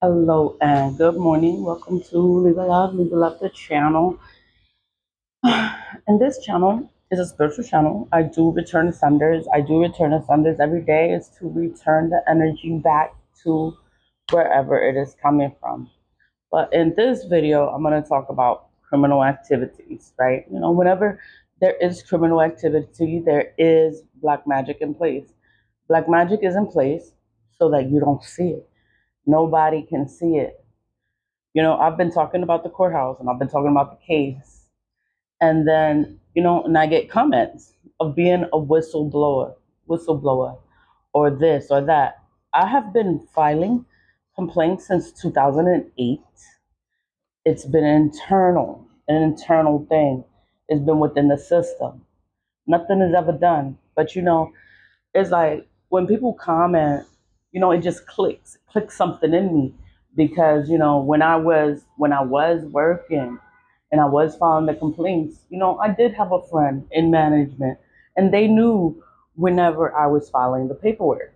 Hello and good morning. Welcome to Leave a Love the channel. And this channel is a spiritual channel. I do return Sundays. I do return to Sundays every day is to return the energy back to wherever it is coming from. But in this video, I'm going to talk about criminal activities, right? Whenever there is criminal activity, there is black magic in place. Black magic is in place so that you don't see it. Nobody can see it. I've been talking about the courthouse and I've been talking about the case. And then, and I get comments of being a whistleblower, or this or that. I have been filing complaints since 2008. It's been an internal thing. It's been within the system. Nothing is ever done. But, it's like when people comment, it just clicks something in me because when I was working and I was filing the complaints, I did have a friend in management, and they knew whenever I was filing the paperwork.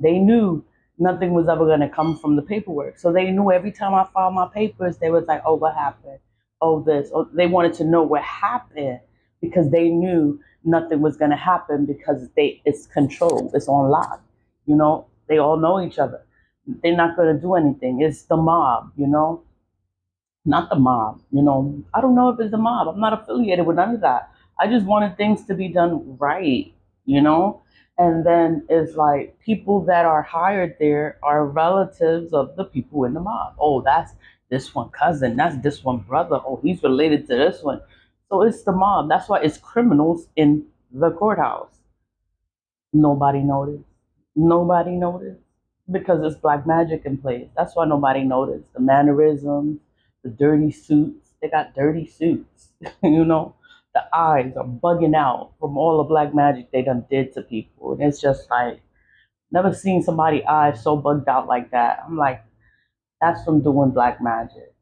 They knew nothing was ever going to come from the paperwork. So they knew every time I filed my papers, they was like, oh, what happened? Oh, this. Oh, they wanted to know what happened because they knew nothing was going to happen because it's controlled. It's on lock. They all know each other. They're not going to do anything. It's the mob, not the mob. I don't know if it's the mob. I'm not affiliated with none of that. I just wanted things to be done right, you know? And then it's like people that are hired there are relatives of the people in the mob. Oh, that's this one cousin. That's this one brother. Oh, he's related to this one. So it's the mob. That's why it's criminals in the courthouse. Nobody noticed. Nobody noticed because it's black magic in place. That's why nobody noticed. The mannerisms, the dirty suits. They got dirty suits. The eyes are bugging out from all the black magic they done did to people. And it's just like, never seen somebody eyes so bugged out like that. I'm like, that's from doing black magic.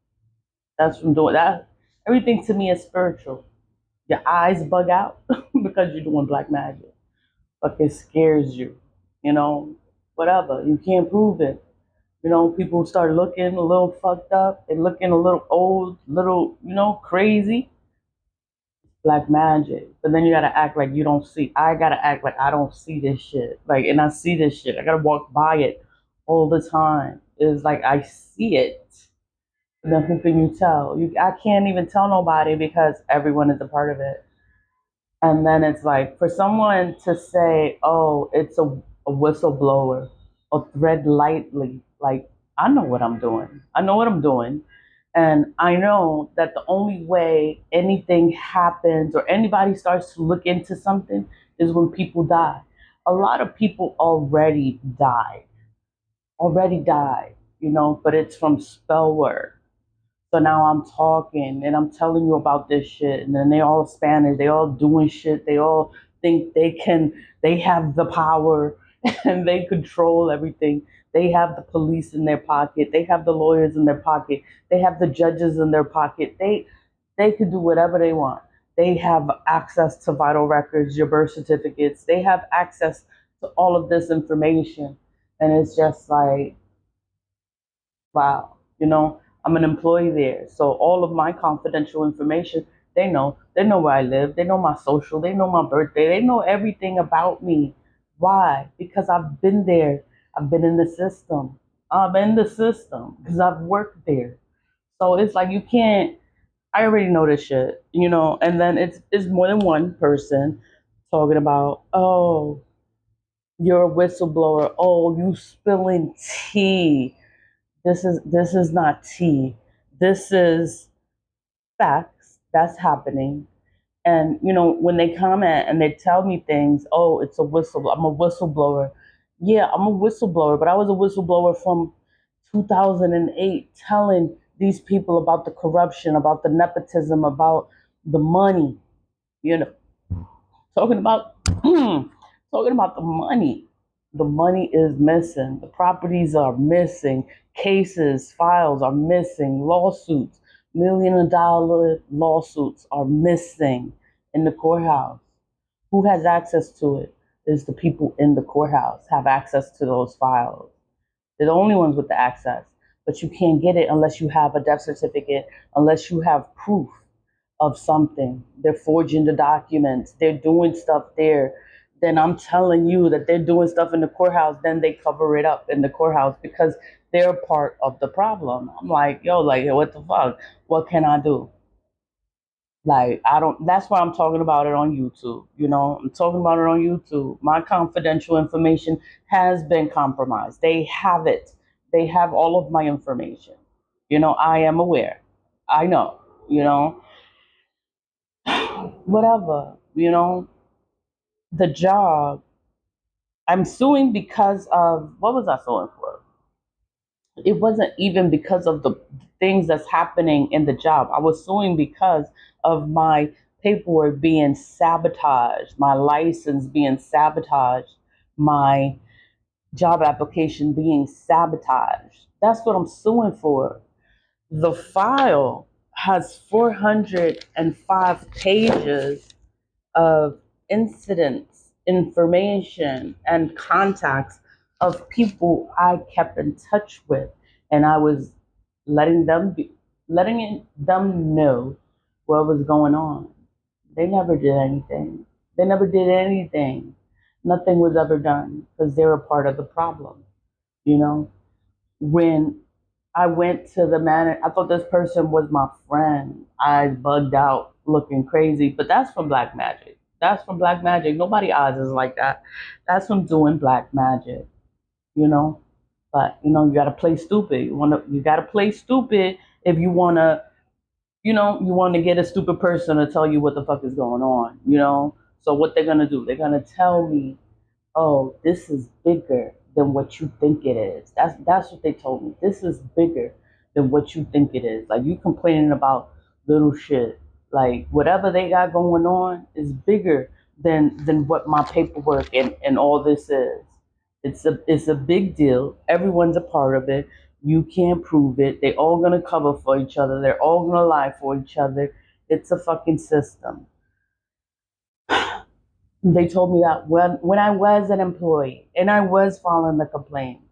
That's from doing that. Everything to me is spiritual. Your eyes bug out because you're doing black magic. But it scares you, you know, whatever. You can't prove it. People start looking a little fucked up and looking a little old, little, crazy. Black magic. But then you gotta act like you don't see. I gotta act like I don't see this shit. Like, and I see this shit. I gotta walk by it all the time. It's like I see it. And then who can you tell? I can't even tell nobody because everyone is a part of it. And then it's like for someone to say, "Oh, it's a whistleblower," or thread lightly, like I know what I'm doing. I know what I'm doing, and I know that the only way anything happens or anybody starts to look into something is when people die. A lot of people already died, but it's from spell work. So now I'm talking and I'm telling you about this shit, and then they all Spanish, they all doing shit, they all think they have the power and they control everything. They have the police in their pocket, they have the lawyers in their pocket, they have the judges in their pocket. They could do whatever they want. They have access to vital records, your birth certificates, they have access to all of this information. And it's just like, wow, I'm an employee there. So all of my confidential information, they know. They know where I live. They know my social. They know my birthday. They know everything about me. Why? Because I've been there. I've been in the system. I'm in the system because I've worked there. So it's like you can't. I already know this shit, and then it's more than one person talking about, oh, you're a whistleblower. Oh, you spilling tea. This is not tea. This is facts that's happening. And when they comment and they tell me things, oh, it's a whistle. I'm a whistleblower. Yeah, I'm a whistleblower, but I was a whistleblower from 2008, telling these people about the corruption, about the nepotism, about the money. You know, talking about talking about the money. The money is missing. The properties are missing. Cases, files are missing. Lawsuits, $1 million lawsuits are missing in the courthouse. Who has access to it? Is the people in the courthouse have access to those files. They're the only ones with the access. but you can't get it unless you have a death certificate, unless you have proof of something. They're forging the documents, they're doing stuff there. Then I'm telling you that they're doing stuff in the courthouse, then they cover it up in the courthouse because they're part of the problem. I'm like, yo, like, what the fuck? What can I do? Like, I don't, that's why I'm talking about it on YouTube. I'm talking about it on YouTube. My confidential information has been compromised. They have it. They have all of my information. I am aware. I know, you know, whatever, the job. I'm suing because of what was I suing for? It wasn't even because of the things that's happening in the job. I was suing because of my paperwork being sabotaged, my license being sabotaged, my job application being sabotaged. That's what I'm suing for. The file has 405 pages of incidents, information, and contacts of people I kept in touch with, and I was letting them know what was going on. They never did anything. They never did anything. Nothing was ever done because they're a part of the problem. You know, when I went to the man. I thought this person was my friend. I bugged out looking crazy, but that's from black magic. That's from black magic. Nobody eyes is like that. That's from doing black magic, you know. But you gotta play stupid. You gotta play stupid if you wanna, you wanna get a stupid person to tell you what the fuck is going on. So what they're gonna do? They're gonna tell me, oh, this is bigger than what you think it is. That's what they told me. This is bigger than what you think it is. Like, you complaining about little shit. Like, whatever they got going on is bigger than what my paperwork and all this is. It's a big deal. Everyone's a part of it. You can't prove it. They all gonna cover for each other. They're all gonna lie for each other. It's a fucking system. They told me that when I was an employee and I was filing the complaints,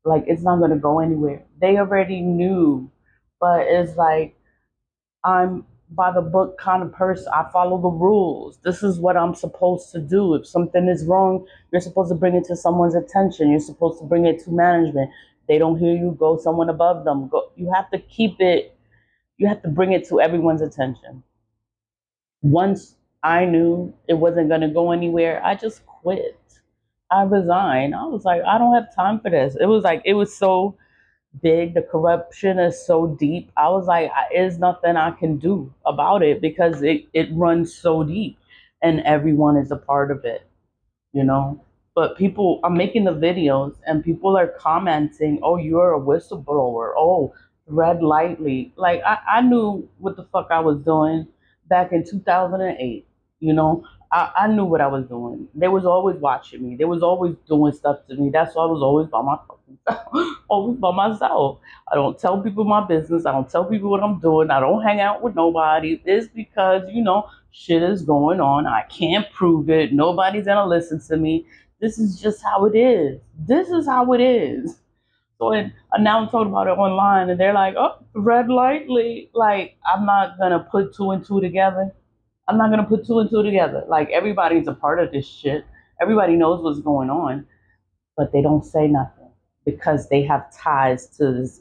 like, it's not going to go anywhere. They already knew, but it's like, I'm by the book kind of person. I follow the rules. This is what I'm supposed to do. If something is wrong, you're supposed to bring it to someone's attention. You're supposed to bring it to management. They don't hear you, go someone above them. Go. You have to keep it. You have to bring it to everyone's attention. Once I knew it wasn't going to go anywhere, I just quit. I resigned. I was like, I don't have time for this. It was like, it was so big. The corruption is so deep. I was like, there's nothing I can do about it because it runs so deep and everyone is a part of it, you know? But people are making the videos and people are commenting, oh, you're a whistleblower. Oh, tread lightly. Like, I knew what the fuck I was doing back in 2008. You know, I knew what I was doing. They was always watching me. They was always doing stuff to me. That's why I was always by my fucking self. Always by myself. I don't tell people my business. I don't tell people what I'm doing. I don't hang out with nobody. It's because, shit is going on. I can't prove it. Nobody's gonna listen to me. This is just how it is. This is how it is. So and now I'm talking about it online, and they're like, "Oh, red lightly." Like, I'm not gonna put two and two together. I'm not gonna put two and two together. Like, everybody's a part of this shit. Everybody knows what's going on, but they don't say nothing because they have ties to this